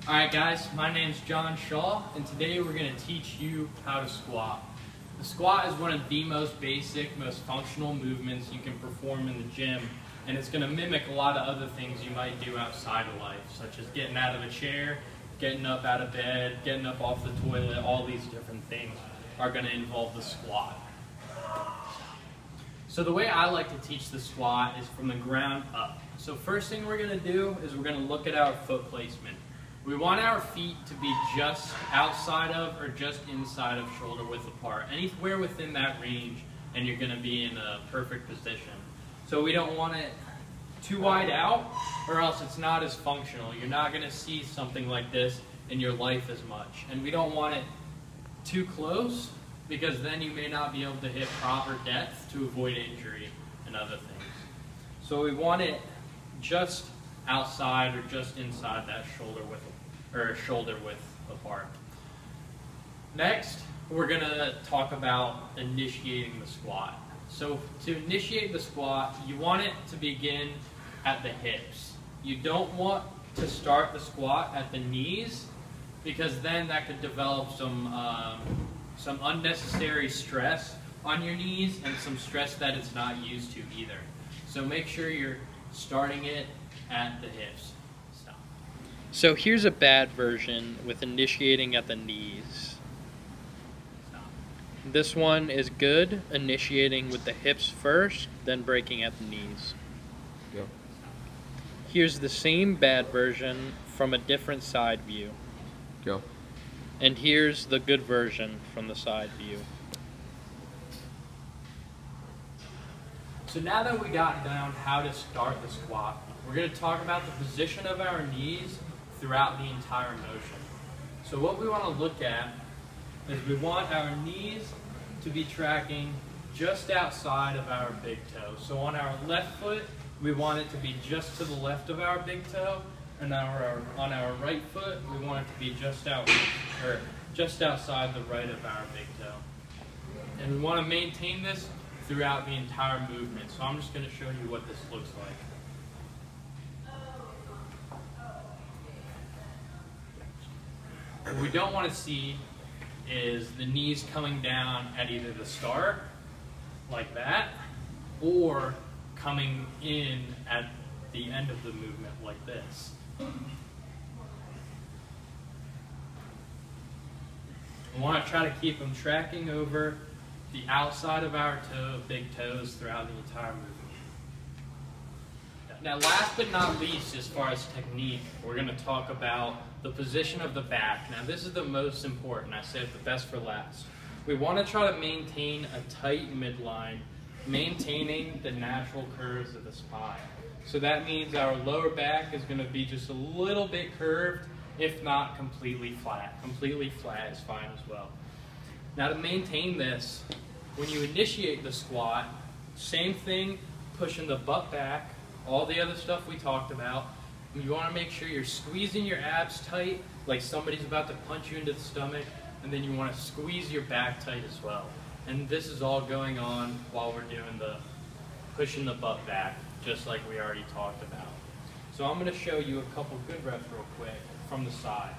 Alright guys, my name's John Shaw, and today we're going to teach you how to squat. The squat is one of the most basic, most functional movements you can perform in the gym, and it's going to mimic a lot of other things you might do outside of life, such as getting out of a chair, getting up out of bed, getting up off the toilet. All these different things are going to involve the squat. So the way I like to teach the squat is from the ground up. So first thing we're going to do is we're going to look at our foot placement. We want our feet to be just outside of or just inside of shoulder width apart. Anywhere within that range and you're going to be in a perfect position. So we don't want it too wide out or else it's not as functional. You're not going to see something like this in your life as much. And we don't want it too close because then you may not be able to hit proper depth to avoid injury and other things. So we want it just outside or just inside that shoulder width apart. Next, we're going to talk about initiating the squat. So to initiate the squat, you want it to begin at the hips. You don't want to start the squat at the knees because then that could develop some unnecessary stress on your knees and some stress that it's not used to either. So make sure you're starting it at the hips. Stop. So here's a bad version with initiating at the knees. Stop. This one is good, initiating with the hips first, then breaking at the knees. Go. Here's the same bad version from a different side view. Go. And here's the good version from the side view. So now that we got down how to start the squat, we're going to talk about the position of our knees throughout the entire motion. So what we want to look at is we want our knees to be tracking just outside of our big toe. So on our left foot, we want it to be just to the left of our big toe, and on our right foot, we want it to be just outside the right of our big toe. And we want to maintain this throughout the entire movement. So I'm just going to show you what this looks like. What we don't want to see is the knees coming down at either the start, like that, or coming in at the end of the movement, like this. We want to try to keep them tracking over the outside of our big toes throughout the entire movement. Now, last but not least, as far as technique, we're going to talk about the position of the back. Now, this is the most important. I saved the best for last. We want to try to maintain a tight midline, maintaining the natural curves of the spine. So that means our lower back is going to be just a little bit curved, if not completely flat. Completely flat is fine as well. Now, to maintain this, when you initiate the squat, same thing, pushing the butt back, all the other stuff we talked about. You want to make sure you're squeezing your abs tight, like somebody's about to punch you into the stomach, and then you want to squeeze your back tight as well. And this is all going on while we're doing the pushing the butt back, just like we already talked about. So I'm going to show you a couple good reps real quick from the side.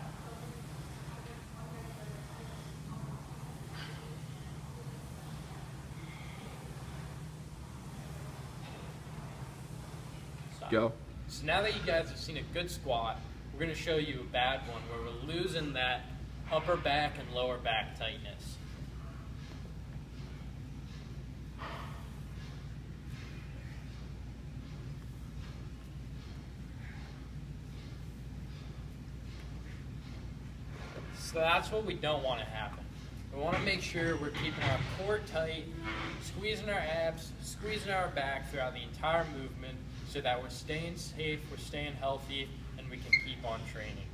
Go. So now that you guys have seen a good squat, we're going to show you a bad one where we're losing that upper back and lower back tightness. So that's what we don't want to happen. We want to make sure we're keeping our core tight, squeezing our abs, squeezing our back throughout the entire movement so that we're staying safe, we're staying healthy, and we can keep on training.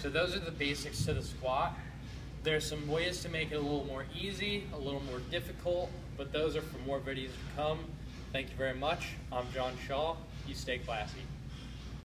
So those are the basics to the squat. There's some ways to make it a little more easy, a little more difficult, but those are for more videos to come. Thank you very much. I'm John Shaw. You stay classy.